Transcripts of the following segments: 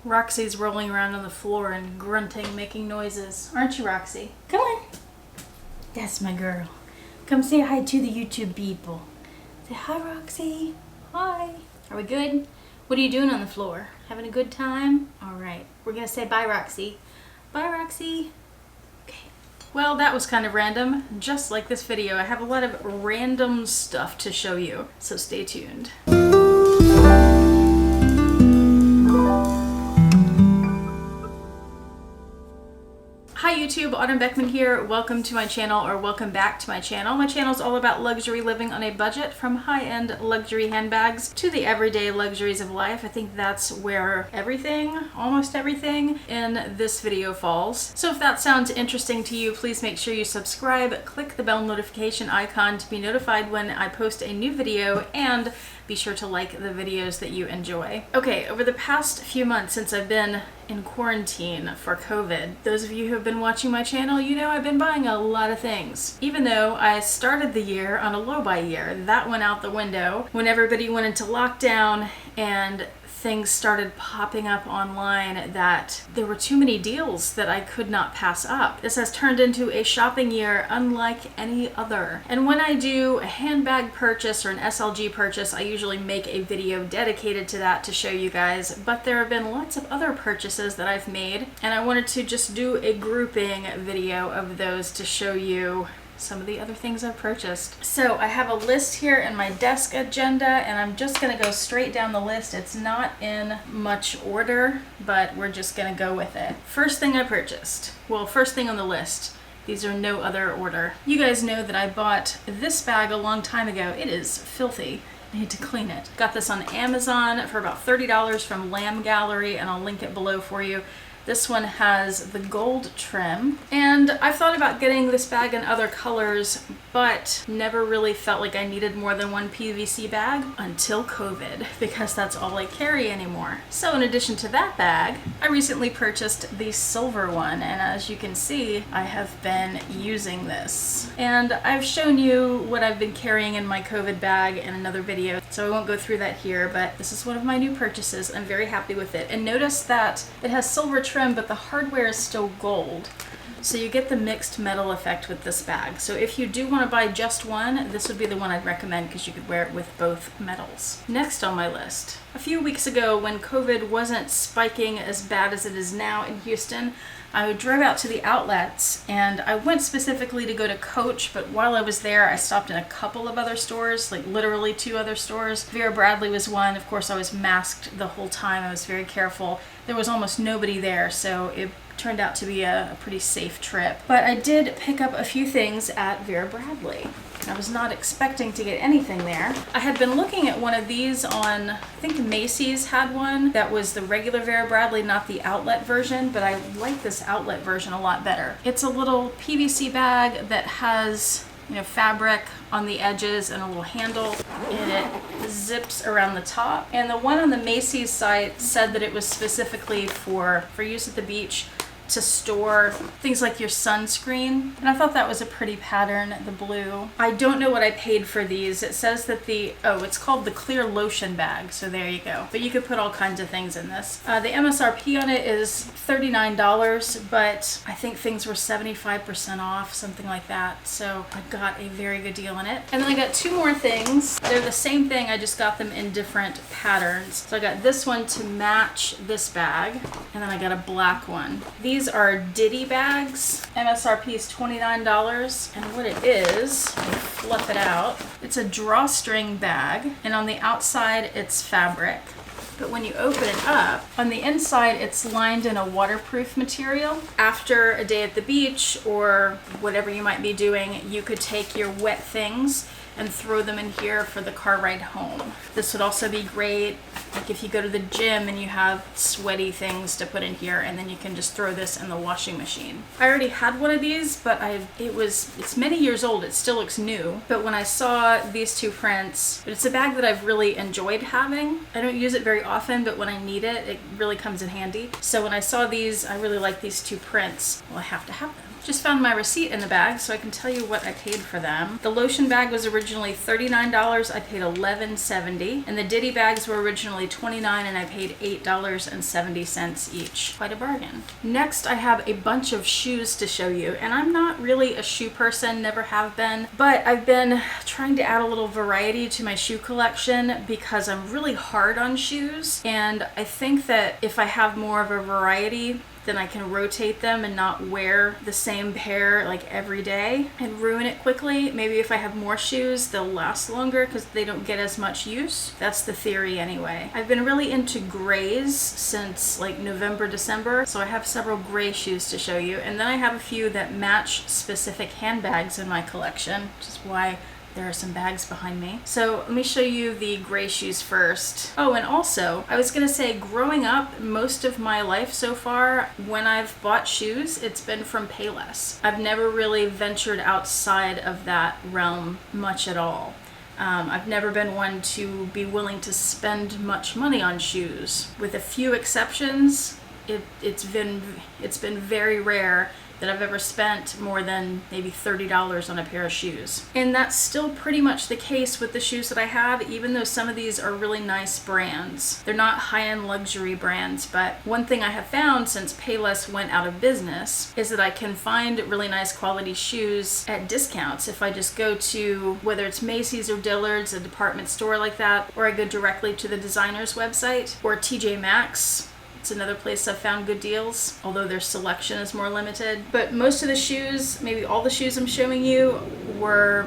Roxy's rolling around on the floor and grunting, making noises. Aren't you, Roxy? Come on. That's my girl. Come say hi to the YouTube people. Say hi, Roxy. Hi. Are we good? What are you doing on the floor? Having a good time? All right. We're going to say bye, Roxy. Bye, Roxy. Okay. Well, that was kind of random. Just like this video, I have a lot of random stuff to show you. So stay tuned. Hi YouTube, Autumn Beckman here. Welcome to my channel, or welcome back to my channel. My channel is all about luxury living on a budget, from high-end luxury handbags to the everyday luxuries of life. I think that's where everything, almost everything, in this video falls. So if that sounds interesting to you, please make sure you subscribe, click the bell notification icon to be notified when I post a new video, and be sure to like the videos that you enjoy. Okay, over the past few months since I've been in quarantine for COVID, those of you who have been watching my channel, you know I've been buying a lot of things. Even though I started the year on a low buy year, that went out the window when everybody went into lockdown and things started popping up online that there were too many deals that I could not pass up. This has turned into a shopping year unlike any other. And when I do a handbag purchase or an SLG purchase, I usually make a video dedicated to that to show you guys, but there have been lots of other purchases that I've made, and I wanted to just do a grouping video of those to show you some of the other things I've purchased. So I have a list here in my desk agenda, and I'm just gonna go straight down the list. It's not in much order, but we're just gonna go with it. First thing I purchased, well, first thing on the list, these are no other order. You guys know that I bought this bag a long time ago. It is filthy. I need to clean it. Got this on Amazon for about $30 from Lamb Gallery, and I'll link it below for you. This one has the gold trim, and I've thought about getting this bag in other colors, but never really felt like I needed more than one PVC bag until COVID, because that's all I carry anymore. So in addition to that bag, I recently purchased the silver one, and as you can see, I have been using this. And I've shown you what I've been carrying in my COVID bag in another video, so I won't go through that here, but this is one of my new purchases. I'm very happy with it. And notice that it has silver trim, but the hardware is still gold. So you get the mixed metal effect with this bag. So if you do want to buy just one, this would be the one I'd recommend because you could wear it with both metals. Next on my list, a few weeks ago when COVID wasn't spiking as bad as it is now in Houston, I drove out to the outlets, and I went specifically to go to Coach, but while I was there, I stopped in a couple of other stores, like literally 2 other stores. Vera Bradley was one. Of course, I was masked the whole time. I was very careful. There was almost nobody there, so it turned out to be a pretty safe trip. But I did pick up a few things at Vera Bradley. I was not expecting to get anything there. I had been looking at one of these on, I think Macy's had one that was the regular Vera Bradley, not the outlet version, but I like this outlet version a lot better. It's a little PVC bag that has, you know, fabric on the edges and a little handle, and it zips around the top. And the one on the Macy's site said that it was specifically for use at the beach, to store things like your sunscreen, and I thought that was a pretty pattern, the blue. I don't know what I paid for these. It says that it's called the clear lotion bag, so there you go. But you could put all kinds of things in this. The MSRP on it is $39, but I think things were 75% off, something like that, so I got a very good deal on it. And then I got 2 more things. They're the same thing, I just got them in different patterns. So I got this one to match this bag, and then I got a black one. These are Diddy bags. MSRP is $29, and what it is, let me fluff it out. It's a drawstring bag, and on the outside it's fabric. But when you open it up, on the inside it's lined in a waterproof material. After a day at the beach or whatever you might be doing, you could take your wet things and throw them in here for the car ride home. This would also be great, like if you go to the gym and you have sweaty things to put in here, and then you can just throw this in the washing machine. I already had one of these, but it's many years old. It still looks new. But when I saw these 2 prints, it's a bag that I've really enjoyed having. I don't use it very often, but when I need it, it really comes in handy. So when I saw these, I really like these 2 prints. Well, I have to have them. Just found my receipt in the bag so I can tell you what I paid for them. The lotion bag was originally $39. I paid $11.70. And the Diddy bags were originally $29 and I paid $8.70 each. Quite a bargain. Next, I have a bunch of shoes to show you. And I'm not really a shoe person, never have been. But I've been trying to add a little variety to my shoe collection because I'm really hard on shoes. And I think that if I have more of a variety, then I can rotate them and not wear the same pair like every day and ruin it quickly. Maybe if I have more shoes, they'll last longer because they don't get as much use. That's the theory anyway. I've been really into grays since like November, December, so I have several gray shoes to show you. And then I have a few that match specific handbags in my collection, which is why there are some bags behind me. So let me show you the gray shoes first. Oh, and also, I was gonna say, growing up, most of my life so far, when I've bought shoes, it's been from Payless. I've never really ventured outside of that realm much at all. I've never been one to be willing to spend much money on shoes. With a few exceptions, it's been very rare that I've ever spent more than maybe $30 on a pair of shoes. And that's still pretty much the case with the shoes that I have, even though some of these are really nice brands. They're not high-end luxury brands, but one thing I have found since Payless went out of business is that I can find really nice quality shoes at discounts if I just go to, whether it's Macy's or Dillard's, a department store like that, or I go directly to the designer's website, or TJ Maxx. It's another place I've found good deals, although their selection is more limited. But most of the shoes, maybe all the shoes I'm showing you, were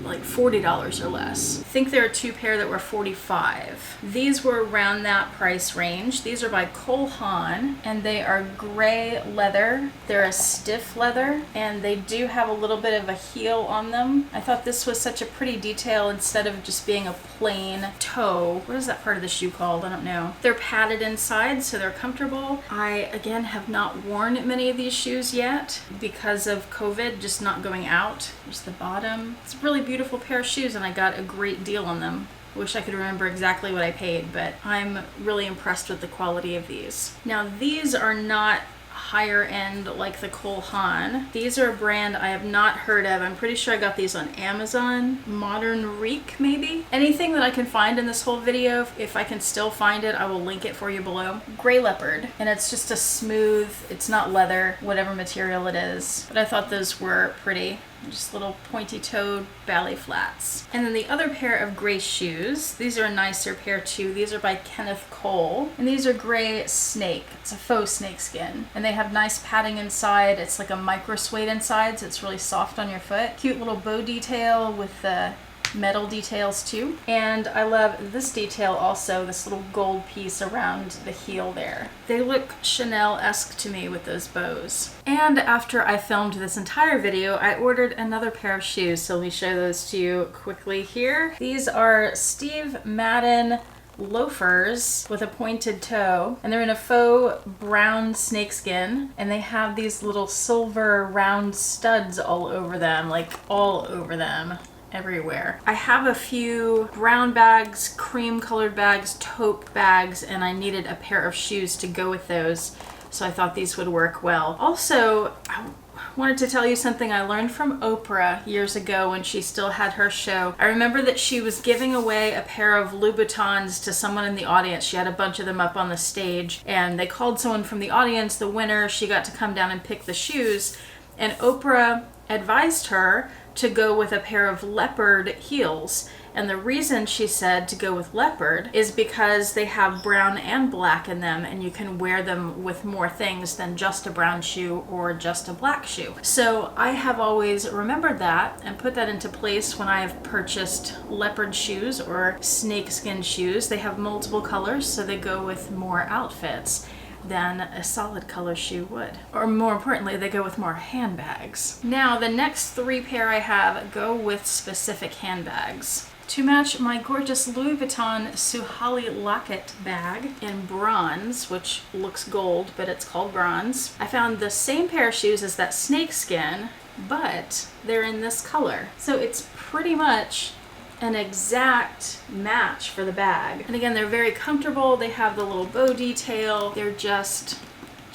like $40 or less. I think there are two pair that were $45. These were around that price range. These are by Cole Haan, and they are gray leather. They're a stiff leather, and they do have a little bit of a heel on them. I thought this was such a pretty detail instead of just being a plain toe. What is that part of the shoe called? I don't know. They're padded inside, so they're comfortable. I, again, have not worn many of these shoes yet because of COVID, just not going out. There's the bottom. It's a really beautiful pair of shoes, and I got a great deal on them. I wish I could remember exactly what I paid, but I'm really impressed with the quality of these. Now, these are not higher end like the Cole Haan. These are a brand I have not heard of. I'm pretty sure I got these on Amazon. Modern Reek, maybe? Anything that I can find in this whole video, if I can still find it, I will link it for you below. Gray leopard, and it's just a smooth, it's not leather, whatever material it is. But I thought those were pretty. Just little pointy-toed ballet flats. And then the other pair of gray shoes, these are a nicer pair too. These are by Kenneth Cole, and these are gray snake. It's a faux snake skin, and they have nice padding inside. It's like a micro suede inside, so it's really soft on your foot. Cute little bow detail with the metal details too. And I love this detail also, this little gold piece around the heel there. They look Chanel-esque to me with those bows. And after I filmed this entire video, I ordered another pair of shoes, so let me show those to you quickly here. These are Steve Madden loafers with a pointed toe, and they're in a faux brown snakeskin, and they have these little silver round studs all over them, like all over them. Everywhere. I have a few brown bags, cream colored bags, taupe bags, and I needed a pair of shoes to go with those, so I thought these would work well. Also, I wanted to tell you something I learned from Oprah years ago when she still had her show. I remember that she was giving away a pair of Louboutins to someone in the audience. She had a bunch of them up on the stage, and they called someone from the audience, the winner. She got to come down and pick the shoes, and Oprah advised her to go with a pair of leopard heels. And the reason she said to go with leopard is because they have brown and black in them, and you can wear them with more things than just a brown shoe or just a black shoe. So I have always remembered that and put that into place when I have purchased leopard shoes or snakeskin shoes. They have multiple colors, so they go with more outfits than a solid color shoe would. Or more importantly, they go with more handbags. Now, the next three pair I have go with specific handbags. To match my gorgeous Louis Vuitton Suhali Locket bag in bronze, which looks gold, but it's called bronze, I found the same pair of shoes as that snakeskin, but they're in this color. So it's pretty much an exact match for the bag. And again, they're very comfortable. They have the little bow detail. They're just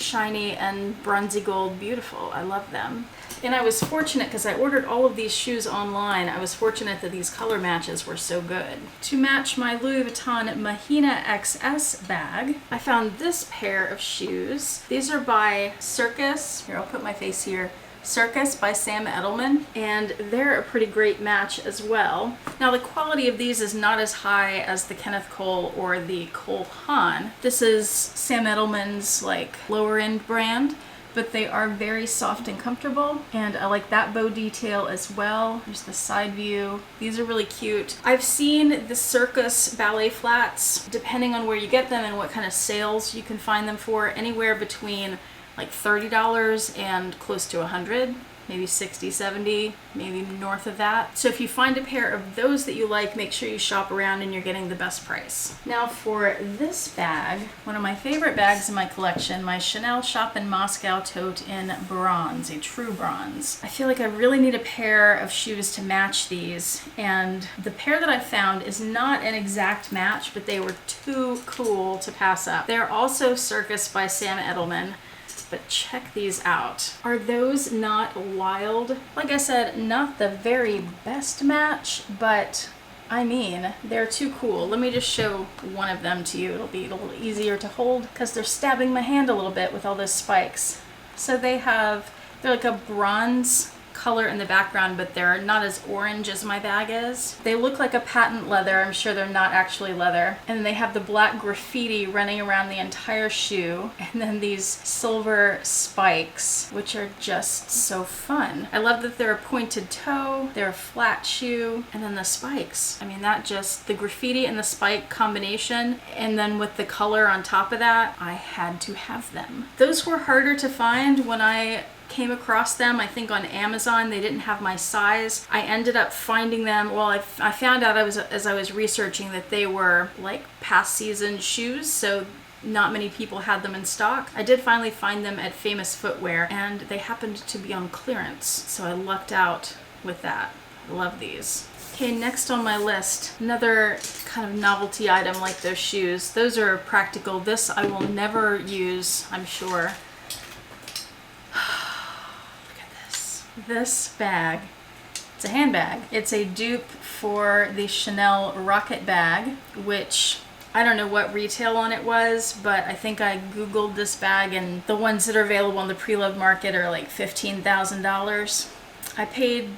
shiny and bronzy gold beautiful. I love them. And I was fortunate because I ordered all of these shoes online. I was fortunate that these color matches were so good. To match my Louis Vuitton Mahina XS bag, I found this pair of shoes. These are by Circus. Here, I'll put my face here. Circus by Sam Edelman, and they're a pretty great match as well. Now the quality of these is not as high as the Kenneth Cole or the Cole Haan. This is Sam Edelman's like lower end brand, but they are very soft and comfortable, and I like that bow detail as well. There's the side view. These are really cute. I've seen the Circus ballet flats, depending on where you get them and what kind of sales you can find them for, anywhere between like $30 and close to $100, maybe $60, $70, maybe north of that. So if you find a pair of those that you like, make sure you shop around and you're getting the best price. Now for this bag, one of my favorite bags in my collection, my Chanel Shop in Moscow tote in bronze, a true bronze. I feel like I really need a pair of shoes to match these, and the pair that I found is not an exact match, but they were too cool to pass up. They're also Circus by Sam Edelman. But check these out. Are those not wild? Like I said, not the very best match, but I mean, they're too cool. Let me just show one of them to you. It'll be a little easier to hold because they're stabbing my hand a little bit with all those spikes. So they're like a bronze color in the background, but they're not as orange as my bag is. They look like a patent leather. I'm sure they're not actually leather. And they have the black graffiti running around the entire shoe, and then these silver spikes, which are just so fun. I love that they're a pointed toe, they're a flat shoe, and then the spikes. I mean, the graffiti and the spike combination, and then with the color on top of that, I had to have them. Those were harder to find when I came across them, I think on Amazon. They didn't have my size. I ended up finding them, well, I found out as I was researching that they were like past season shoes, so not many people had them in stock. I did finally find them at Famous Footwear, and they happened to be on clearance, so I lucked out with that. I love these. Okay, next on my list, another kind of novelty item like those shoes. Those are practical. This I will never use, I'm sure. This bag, it's a handbag. It's a dupe for the Chanel Rocket bag, which I don't know what retail on it was, but I think I Googled this bag and the ones that are available on the Preloved market are like $15,000. I paid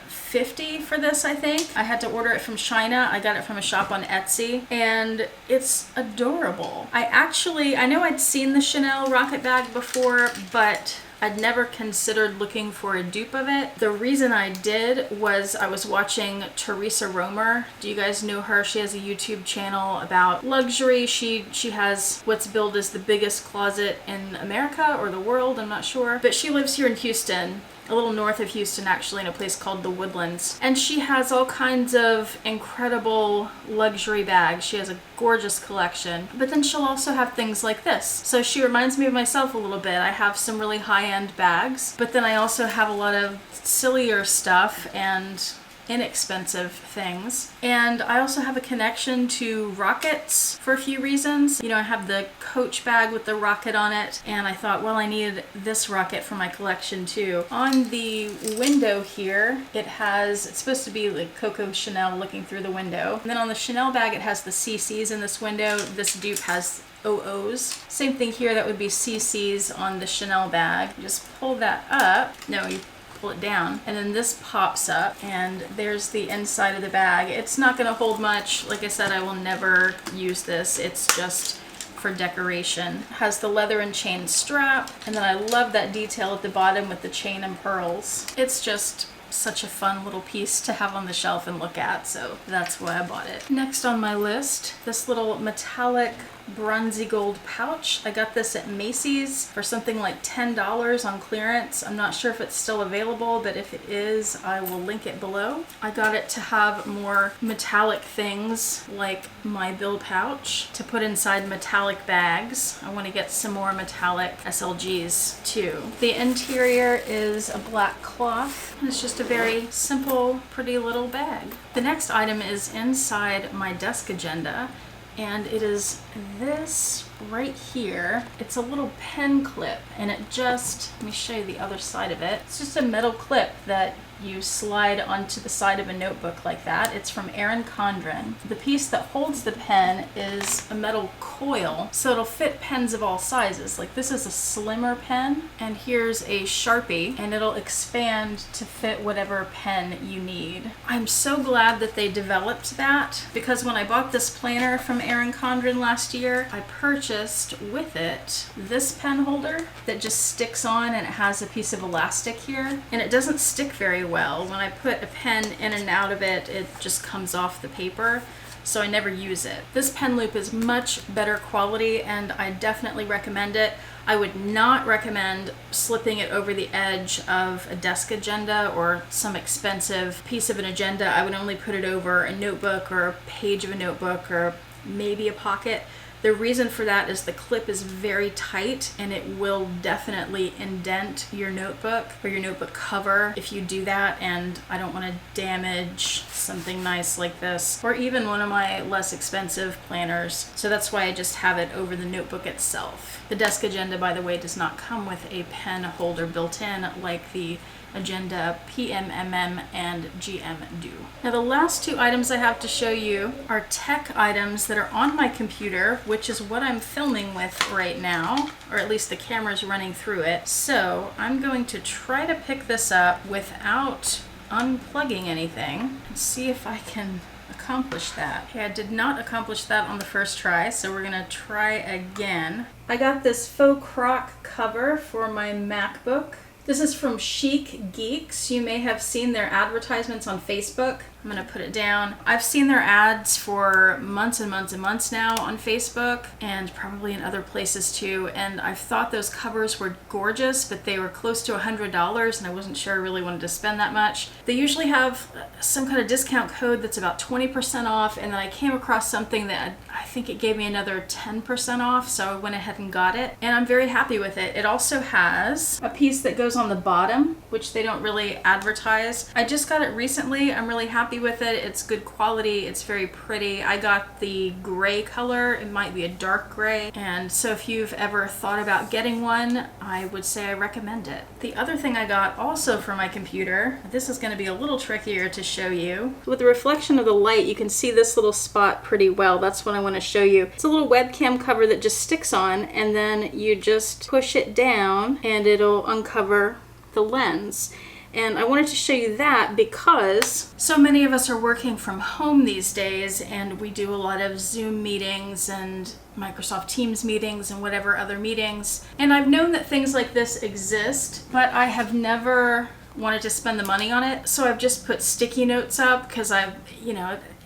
$50 for this, I think. I had to order it from China. I got it from a shop on Etsy, and it's adorable. I know I'd seen the Chanel Rocket bag before, but I'd never considered looking for a dupe of it. The reason I did was I was watching Teresa Romer. Do you guys know her? She has a YouTube channel about luxury. She has what's billed as the biggest closet in America or the world, I'm not sure. But she lives here in Houston, a little north of Houston actually, in a place called The Woodlands. And she has all kinds of incredible luxury bags. She has a gorgeous collection. But then she'll also have things like this. So she reminds me of myself a little bit. I have some really high-end bags, but then I also have a lot of sillier stuff and inexpensive things. And I also have a connection to rockets for a few reasons. You know, I have the Coach bag with the rocket on it, and I thought, well, I needed this rocket for my collection too. On the window here, it's supposed to be like Coco Chanel looking through the window. And then on the Chanel bag, it has the CCs in this window. This dupe has OOs. Same thing here, that would be CCs on the Chanel bag. You just pull that up. No, you pull it down, and then this pops up, and there's the inside of the bag. It's not going to hold much. Like I said, I will never use this. It's just for decoration. It has the leather and chain strap, and then I love that detail at the bottom with the chain and pearls. It's just such a fun little piece to have on the shelf and look at, so that's why I bought it. Next on my list, this little metallic bronzy gold pouch. I got this at Macy's for something like $10 on clearance. I'm not sure if it's still available, but if it is, I will link it below. I got it to have more metallic things like my bill pouch to put inside metallic bags. I want to get some more metallic SLGs too. The interior is a black cloth. It's just a very simple, pretty little bag. The next item is inside my desk agenda, and it is this right here, it's a little pen clip, and it just, let me show you the other side of it. It's just a metal clip that you slide onto the side of a notebook like that. It's from Erin Condren. The piece that holds the pen is a metal coil, so it'll fit pens of all sizes. Like this is a slimmer pen, and here's a Sharpie, and it'll expand to fit whatever pen you need. I'm so glad that they developed that, because when I bought this planner from Erin Condren last year, I purchased with it this pen holder that just sticks on, and it has a piece of elastic here, and it doesn't stick very well. When I put a pen in and out of it, it just comes off the paper, so I never use it. This pen loop is much better quality, and I definitely recommend it. I would not recommend slipping it over the edge of a desk agenda or some expensive piece of an agenda. I would only put it over a notebook or a page of a notebook or maybe a pocket. The reason for that is the clip is very tight, and it will definitely indent your notebook or your notebook cover if you do that, and I don't want to damage something nice like this, or even one of my less expensive planners. So that's why I just have it over the notebook itself. The desk agenda, by the way, does not come with a pen holder built in like the Agenda PMMM and GM do. Now the last two items I have to show you are tech items that are on my computer, which is what I'm filming with right now, or at least the camera's running through it. So I'm going to try to pick this up without unplugging anything and see if I can accomplish that. Okay, I did not accomplish that on the first try, so we're gonna try again. I got this faux croc cover for my MacBook. This is from Chic Geeks. You may have seen their advertisements on Facebook. I'm gonna put it down. I've seen their ads for months and months and months now on Facebook, and probably in other places too, and I've thought those covers were gorgeous, but they were close to $100, and I wasn't sure I really wanted to spend that much. They usually have some kind of discount code that's about 20% off, and then I came across something that I think it gave me another 10% off, so I went ahead and got it, and I'm very happy with it. It also has a piece that goes on the bottom, which they don't really advertise. I just got it recently. I'm really happy with it. It's good quality. It's very pretty. I got the gray color. It might be a dark gray. And so if you've ever thought about getting one, I would say I recommend it. The other thing I got also for my computer, this is going to be a little trickier to show you. With the reflection of the light, you can see this little spot pretty well. That's what I want to show you. It's a little webcam cover that just sticks on, and then you just push it down and it'll uncover the lens. And I wanted to show you that because so many of us are working from home these days, and we do a lot of Zoom meetings and Microsoft Teams meetings and whatever other meetings. And I've known that things like this exist, but I have never wanted to spend the money on it. So I've just put sticky notes up because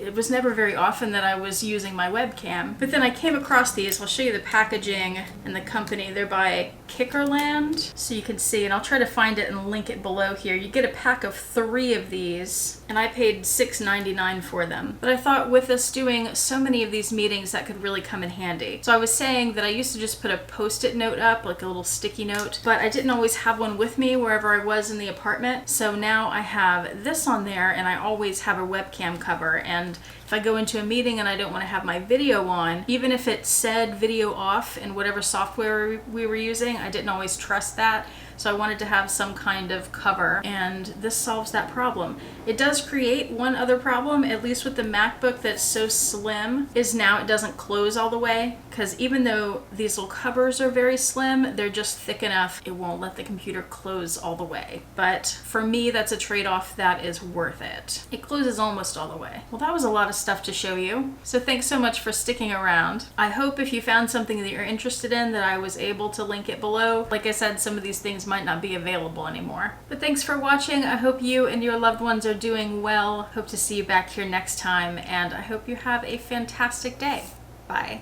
it was never very often that I was using my webcam. But then I came across these. I'll show you the packaging and the company. They're by Kickerland, so you can see, and I'll try to find it and link it below here. You get a pack of 3 of these, and I paid $6.99 for them. But I thought with us doing so many of these meetings, that could really come in handy. So I was saying that I used to just put a Post-it note up, like a little sticky note, but I didn't always have one with me wherever I was in the apartment. So now I have this on there, and I always have a webcam cover. And if I go into a meeting and I don't want to have my video on, even if it said video off in whatever software we were using, I didn't always trust that. So I wanted to have some kind of cover, and this solves that problem. It does create one other problem, at least with the MacBook that's so slim, is now it doesn't close all the way, because even though these little covers are very slim, they're just thick enough, it won't let the computer close all the way. But for me, that's a trade-off that is worth it. It closes almost all the way. Well, that was a lot of stuff to show you, so thanks so much for sticking around. I hope if you found something that you're interested in that I was able to link it below. Like I said, some of these things might not be available anymore. But thanks for watching. I hope you and your loved ones are doing well. Hope to see you back here next time, and I hope you have a fantastic day. Bye.